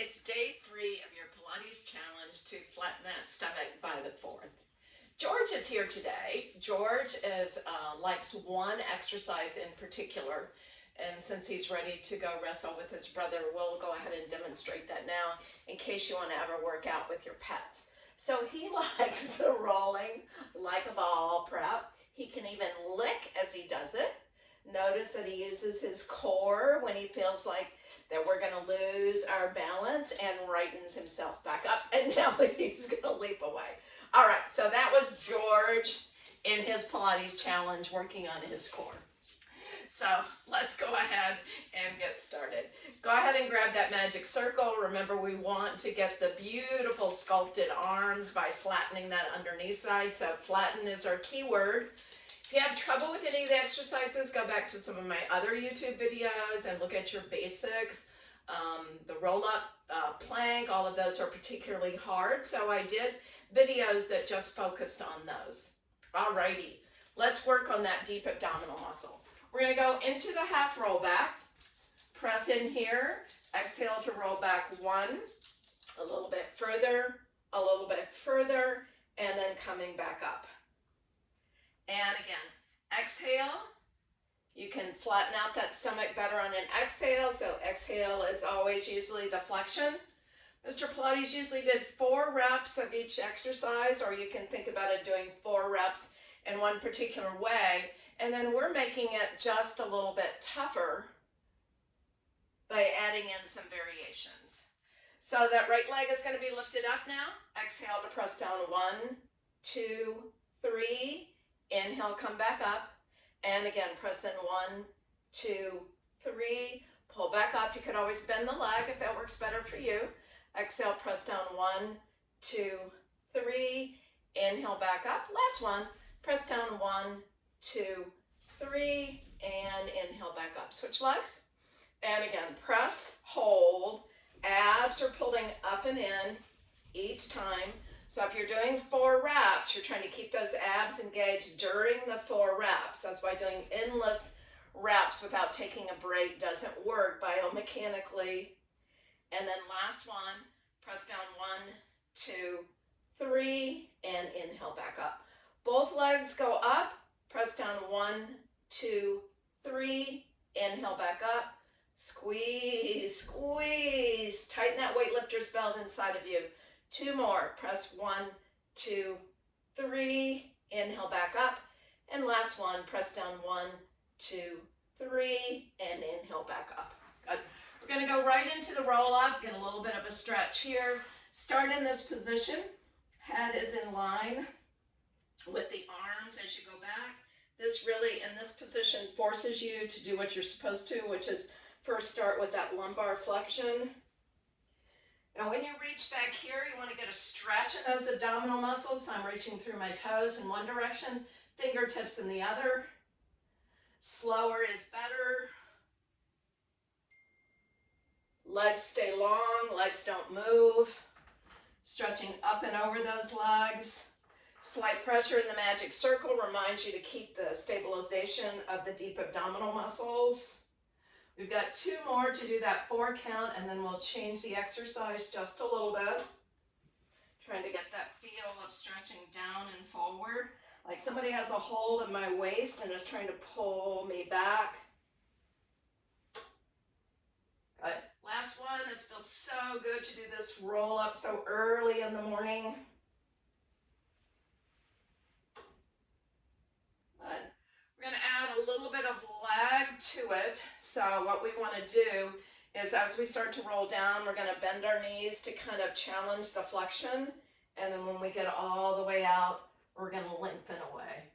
It's day 3 of your Pilates challenge to flatten that stomach by the 4th. George is here today. George likes one exercise in particular, and since he's ready to go wrestle with his brother, we'll go ahead and demonstrate that now in case you want to ever work out with your pets. So he likes the rolling like a ball prep. He can even lick as he does it. Notice that he uses his core when he feels like that we're going to lose our balance and rightens himself back up. And now he's going to leap away. All right, so that was George in his Pilates challenge working on his core. So let's go ahead and get started. Go ahead and grab that magic circle. Remember, we want to get the beautiful sculpted arms by flattening that underneath side. So flatten is our key word. If you have trouble with any of the exercises, go back to some of my other YouTube videos and look at your basics. The roll-up, plank, all of those are particularly hard, so I did videos that just focused on those. Alrighty, let's work on that deep abdominal muscle. We're going to go into the half roll back, press in here, exhale to roll back 1, a little bit further, a little bit further, and then coming back up. And again, exhale. You can flatten out that stomach better on an exhale. So exhale is always usually the flexion. Mr. Pilates usually did 4 reps of each exercise, or you can think about it doing 4 reps in one particular way. And then we're making it just a little bit tougher by adding in some variations. So that right leg is going to be lifted up now. Exhale to press down 1, 2, 3. Inhale, come back up. And again, press in 1, 2, 3. Pull back up. You could always bend the leg if that works better for you. Exhale, press down 1, 2, 3. Inhale, back up. Last one. Press down 1, 2, 3. And inhale, back up. Switch legs. And again, press, hold. Abs are pulling up and in each time. So if you're doing 4 reps, you're trying to keep those abs engaged during the 4 reps. That's why doing endless reps without taking a break doesn't work biomechanically. And then last one, press down 1, 2, 3, and inhale back up. Both legs go up, press down 1, 2, 3, inhale back up. Squeeze, squeeze. Tighten that weightlifter's belt inside of you. 2 more. Press 1, 2, 3. Inhale back up. And last one. Press down 1, 2, 3. And inhale back up. Good. We're going to go right into the roll up. Get a little bit of a stretch here. Start in this position. Head is in line with the arms as you go back. This really, in this position, forces you to do what you're supposed to, which is first start with that lumbar flexion. Now when you reach back here, you want to get a stretch in those abdominal muscles. So I'm reaching through my toes in one direction, fingertips in the other. Slower is better. Legs stay long, legs don't move. Stretching up and over those legs. Slight pressure in the magic circle reminds you to keep the stabilization of the deep abdominal muscles. We've got 2 more to do that 4 count, and then we'll change the exercise just a little bit. Trying to get that feel of stretching down and forward. Like somebody has a hold of my waist and is trying to pull me back. Good. Last one. This feels so good to do this roll up so early in the morning. Good. We're going to add a little bit of lag to it. So what we want to do is as we start to roll down, we're going to bend our knees to kind of challenge the flexion. And then when we get all the way out, we're going to lengthen away.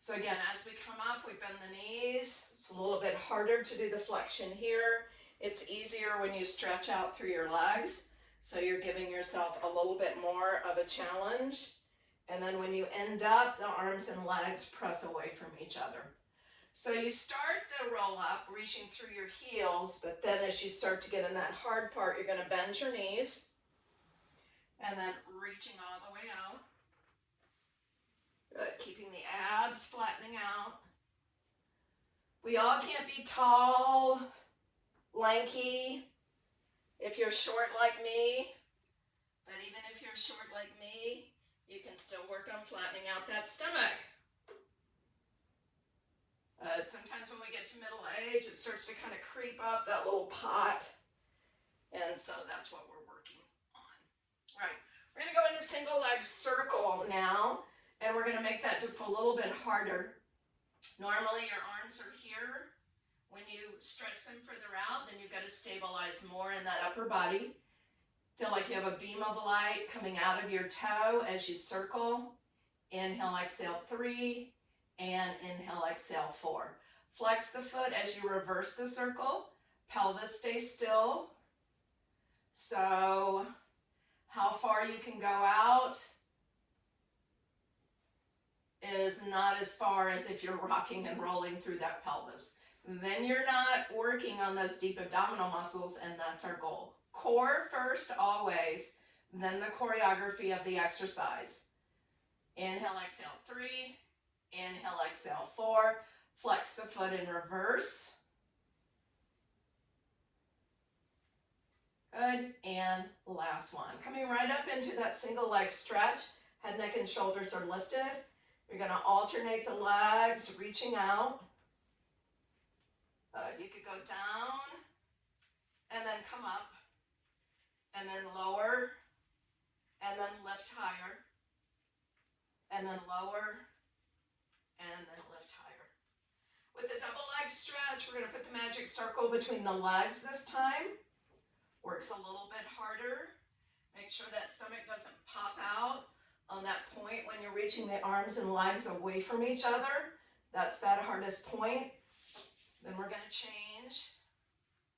So again, as we come up, we bend the knees. It's a little bit harder to do the flexion here. It's easier when you stretch out through your legs. So you're giving yourself a little bit more of a challenge. And then when you end up, the arms and legs press away from each other. So you start the roll up, reaching through your heels, but then as you start to get in that hard part, you're going to bend your knees and then reaching all the way out. Good. Keeping the abs flattening out. We all can't be tall, lanky. if you're short like me, but even if you're short like me, you can still work on flattening out that stomach. Sometimes when we get to middle age, it starts to kind of creep up that little pot. And so that's what we're working on. All right, we're gonna go into single leg circle now, and we're gonna make that just a little bit harder. Normally your arms are here. When you stretch them further out, then you've got to stabilize more in that upper body. Feel like you have a beam of light coming out of your toe as you circle. Inhale, exhale, 3, and inhale, exhale, 4. Flex the foot as you reverse the circle. Pelvis stays still. So how far you can go out is not as far as if you're rocking and rolling through that pelvis. Then you're not working on those deep abdominal muscles, and that's our goal. Core first always, then the choreography of the exercise. Inhale, exhale, 3. Inhale, exhale, 4. Flex the foot in reverse. Good, and last one. Coming right up into that single leg stretch. Head, neck, and shoulders are lifted. You're gonna alternate the legs, reaching out. You could go down, and then come up, and then lower, and then lift higher, and then lower, and then lift higher. With the double leg stretch, we're gonna put the magic circle between the legs this time. Works a little bit harder. Make sure that stomach doesn't pop out on that point when you're reaching the arms and legs away from each other. That's that hardest point. Then we're gonna change.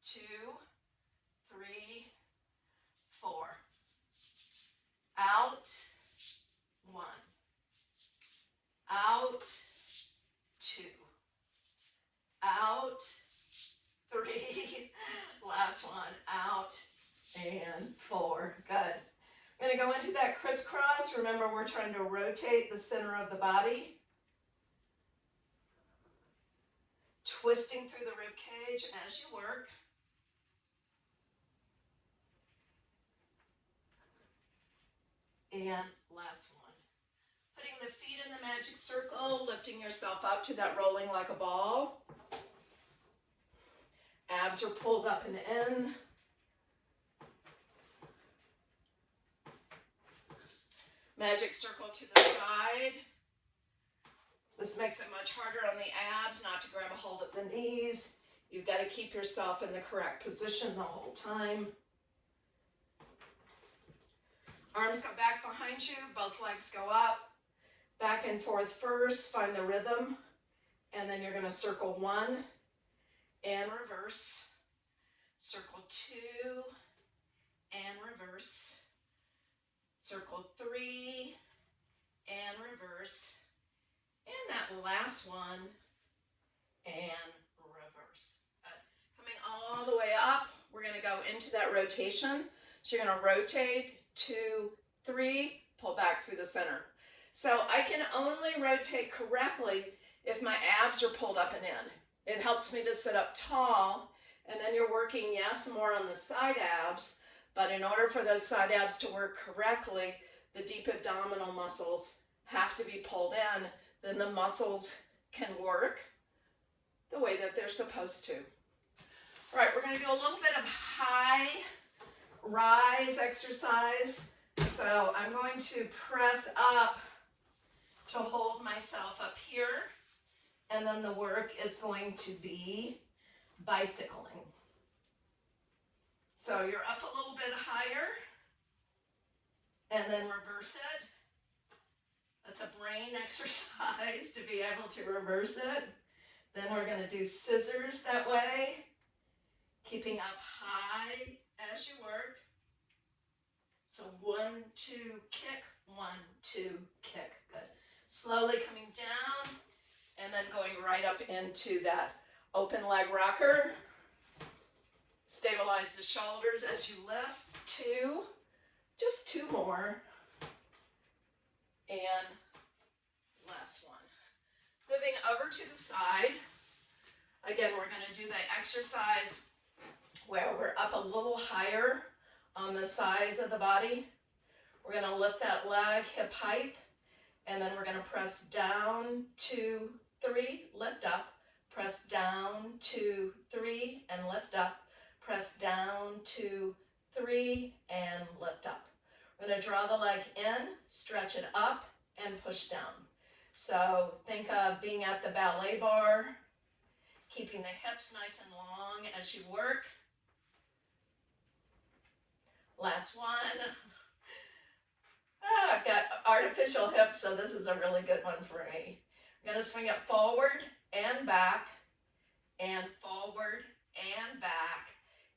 2, 3, 4. Out, 1. Out, 2. Out, 3. Last one. Out, and 4. Good. I'm going to go into that crisscross. Remember, we're trying to rotate the center of the body. Twisting through the rib cage as you work. And last one. Putting the feet in the magic circle, lifting yourself up to that rolling like a ball. Abs are pulled up and in. Magic circle to the side. This makes it much harder on the abs not to grab a hold of the knees. You've got to keep yourself in the correct position the whole time. Arms go back behind you, both legs go up. Back and forth first, find the rhythm. And then you're going to circle 1 and reverse. Circle 2 and reverse. Circle 3 and reverse. And that last one and reverse. Coming all the way up, we're going to go into that rotation. So you're going to rotate, 2, 3, pull back through the center. So I can only rotate correctly if my abs are pulled up and in. It helps me to sit up tall, and then you're working, yes, more on the side abs, but in order for those side abs to work correctly, the deep abdominal muscles have to be pulled in, then the muscles can work the way that they're supposed to. All right, we're going to do a little bit of high rise exercise. So I'm going to press up to hold myself up here, and then the work is going to be bicycling. So you're up a little bit higher, and then reverse it. That's a brain exercise to be able to reverse it. Then we're going to do scissors that way, keeping up high as you work. So 1, 2, kick, 1, 2, kick. Good. Slowly coming down, and then going right up into that open leg rocker. Stabilize the shoulders as you lift. 2, just 2 more. And last one. Moving over to the side. Again, we're going to do the exercise where we're up a little higher on the sides of the body. We're going to lift that leg hip height, and then we're going to press down, 2, 3, lift up, press down, 2, 3, and lift up, press down, 2, 3, and lift up. We're going to draw the leg in, stretch it up, and push down. So think of being at the ballet bar, keeping the hips nice and long as you work. Last one. I've got artificial hips, so this is a really good one for me. I'm going to swing it forward and back, and forward and back,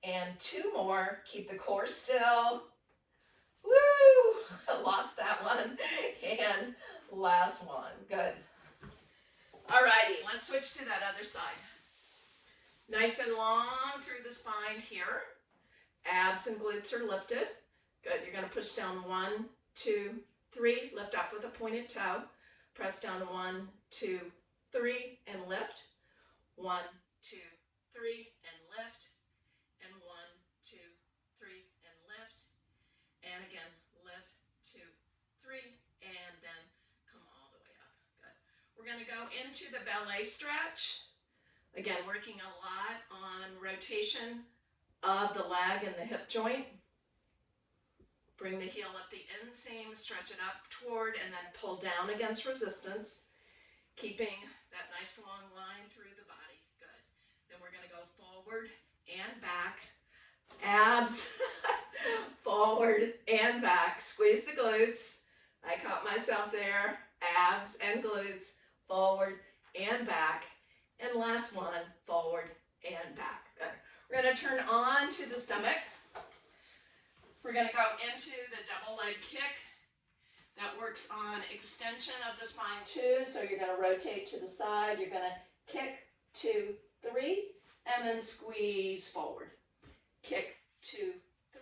and 2 more. Keep the core still. Woo! Lost that one. And last one. Good. Alrighty, let's switch to that other side. Nice and long through the spine here. Abs and glutes are lifted. Good. You're going to push down 1, 2, 3. Lift up with a pointed toe. Press down 1, 2, 3, and lift. 1, 2, 3, and lift. And 1, 2, 3, and lift. And again, lift, 2, 3, and then come all the way up. Good. We're going to go into the ballet stretch. Again, working a lot on rotation of the leg and the hip joint. Bring the heel up the inseam, stretch it up toward, and then pull down against resistance, keeping that nice long line through the body. Good. Then we're going to go forward and back. Abs, forward and back. Squeeze the glutes. I caught myself there. Abs and glutes, forward and back. And last one, forward and back. Good. We're going to turn on to the stomach. We're going to go into the double leg kick. That works on extension of the spine too. So you're going to rotate to the side. You're going to kick, 2, 3, and then squeeze forward. Kick, 2, 3,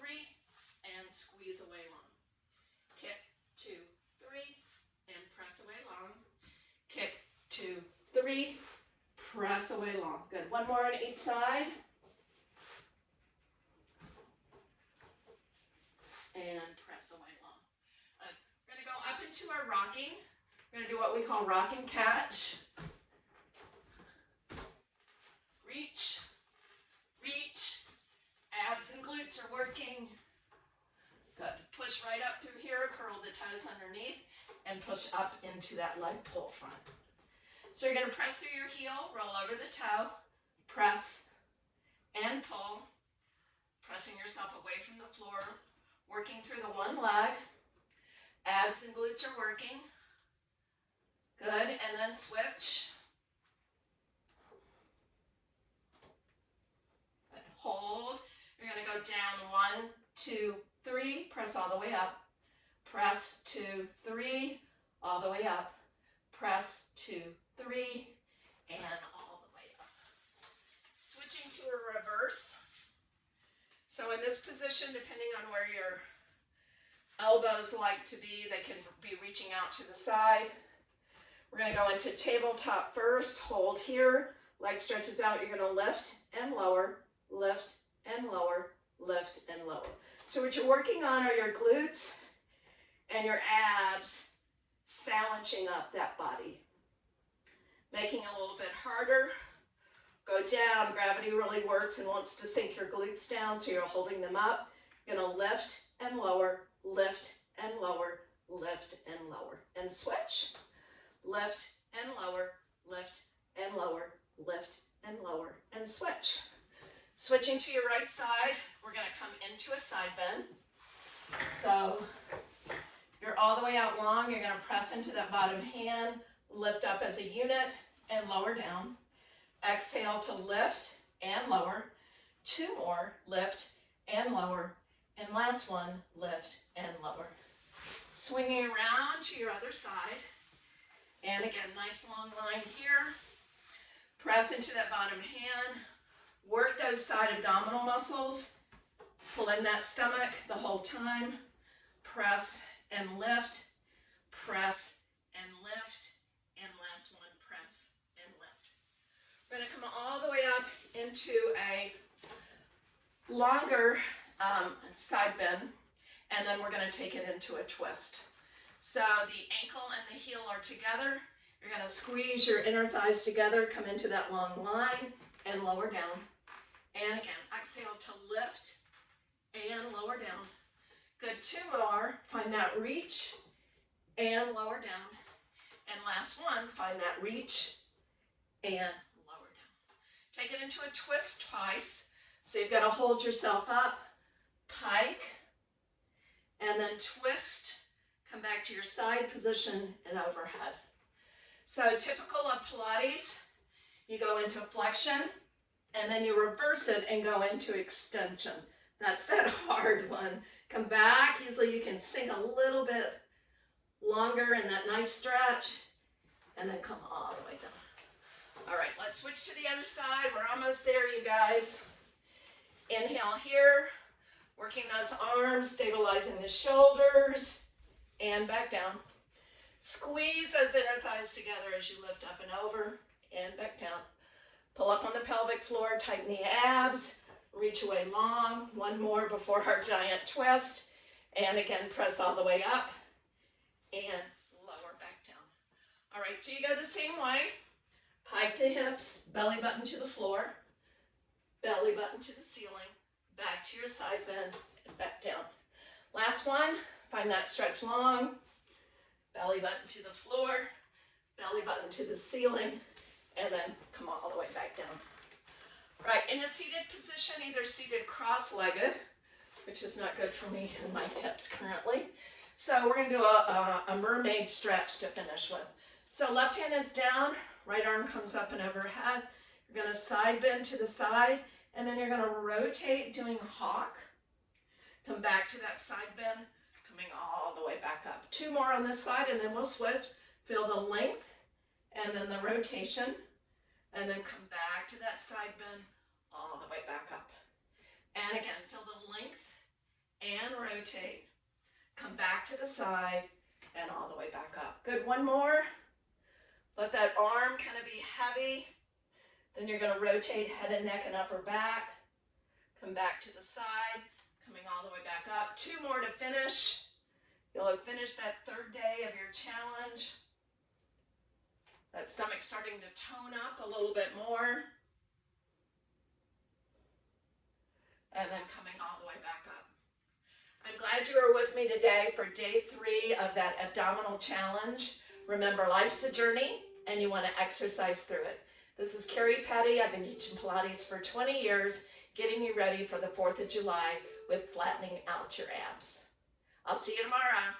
and squeeze away long. Kick, 2, 3, and press away long. Kick, 2, 3, press away long. Good. One more on each side. And press away long. We're going to go up into our rocking. We're going to do what we call rock and catch. Reach, reach. Abs and glutes are working. Good. Push right up through here, curl the toes underneath, and push up into that leg pull front. So you're going to press through your heel, roll over the toe, press and pull, pressing yourself away from the floor, working through the one leg. Abs and glutes are working. Good, and then switch. Good. Hold. You're going to go down 1, 2, 3, press all the way up. Press 2, 3, all the way up. Press 2, 3, and all the way up. Switching to a reverse. So in this position, depending on where your elbows like to be, they can be reaching out to the side. We're going to go into tabletop first. Hold here. Leg stretches out. You're going to lift and lower, lift and lower, lift and lower. So what you're working on are your glutes and your abs sandwiching up that body. Making it a little bit harder. Go down. Gravity really works and wants to sink your glutes down, so you're holding them up. You're going to lift and lower, lift and lower, lift and lower. And switch. Lift and lower, lift and lower, lift and lower, and switch. Switching to your right side, we're going to come into a side bend. So you're all the way out long. You're going to press into that bottom hand, lift up as a unit, and lower down. Exhale to lift and lower. 2 more, lift and lower. And last one, lift and lower. Swinging around to your other side. And again, nice long line here. Press into that bottom hand. Work those side abdominal muscles. Pull in that stomach the whole time. Press and lift. Press and lift. And last one, press and lift. We're going to come all the way up into a longer side bend, and then we're going to take it into a twist. So the ankle and the heel are together. You're going to squeeze your inner thighs together, come into that long line, and lower down. And again, exhale to lift and lower down. Good, 2 more. Find that reach and lower down. And last one, find that reach and lower down. Take it into a twist twice. So you've got to hold yourself up, pike, and then twist, come back to your side position and overhead. So typical of Pilates, you go into flexion and then you reverse it and go into extension. That's that hard one. Come back, usually you can sink a little bit longer in that nice stretch and then come all the way down. All right, let's switch to the other side. We're almost there, you guys. Inhale here, working those arms, stabilizing the shoulders, and back down. Squeeze those inner thighs together as you lift up and over, and back down. Pull up on the pelvic floor, tighten the abs, reach away long. One more before our giant twist. And again, press all the way up, and lower back down. All right, so you go the same way. Pike the hips, belly button to the floor, belly button to the ceiling, back to your side bend, and back down. Last one, find that stretch long, belly button to the floor, belly button to the ceiling, and then come all the way back down. Right, in a seated position, either seated cross-legged, which is not good for me and my hips currently. So we're going to do a mermaid stretch to finish with. So left hand is down, right arm comes up and overhead. You're going to side bend to the side, and then you're going to rotate doing hawk. Come back to that side bend, coming all the way back up. 2 more on this side, and then we'll switch. Feel the length, and then the rotation, and then come back to that side bend, all the way back up. And again, feel the length and rotate. Come back to the side, and all the way back up. Good, 1 more. Let that arm kind of be heavy. Then you're going to rotate head and neck and upper back. Come back to the side, coming all the way back up. 2 more to finish. You'll have finished that 3rd day of your challenge. That stomach's starting to tone up a little bit more. And then coming all the way back up. I'm glad you were with me today for day 3 of that abdominal challenge. Remember, life's a journey, and you want to exercise through it. This is Kerry Petty. I've been teaching Pilates for 20 years, getting you ready for the 4th of July with flattening out your abs. I'll see you tomorrow.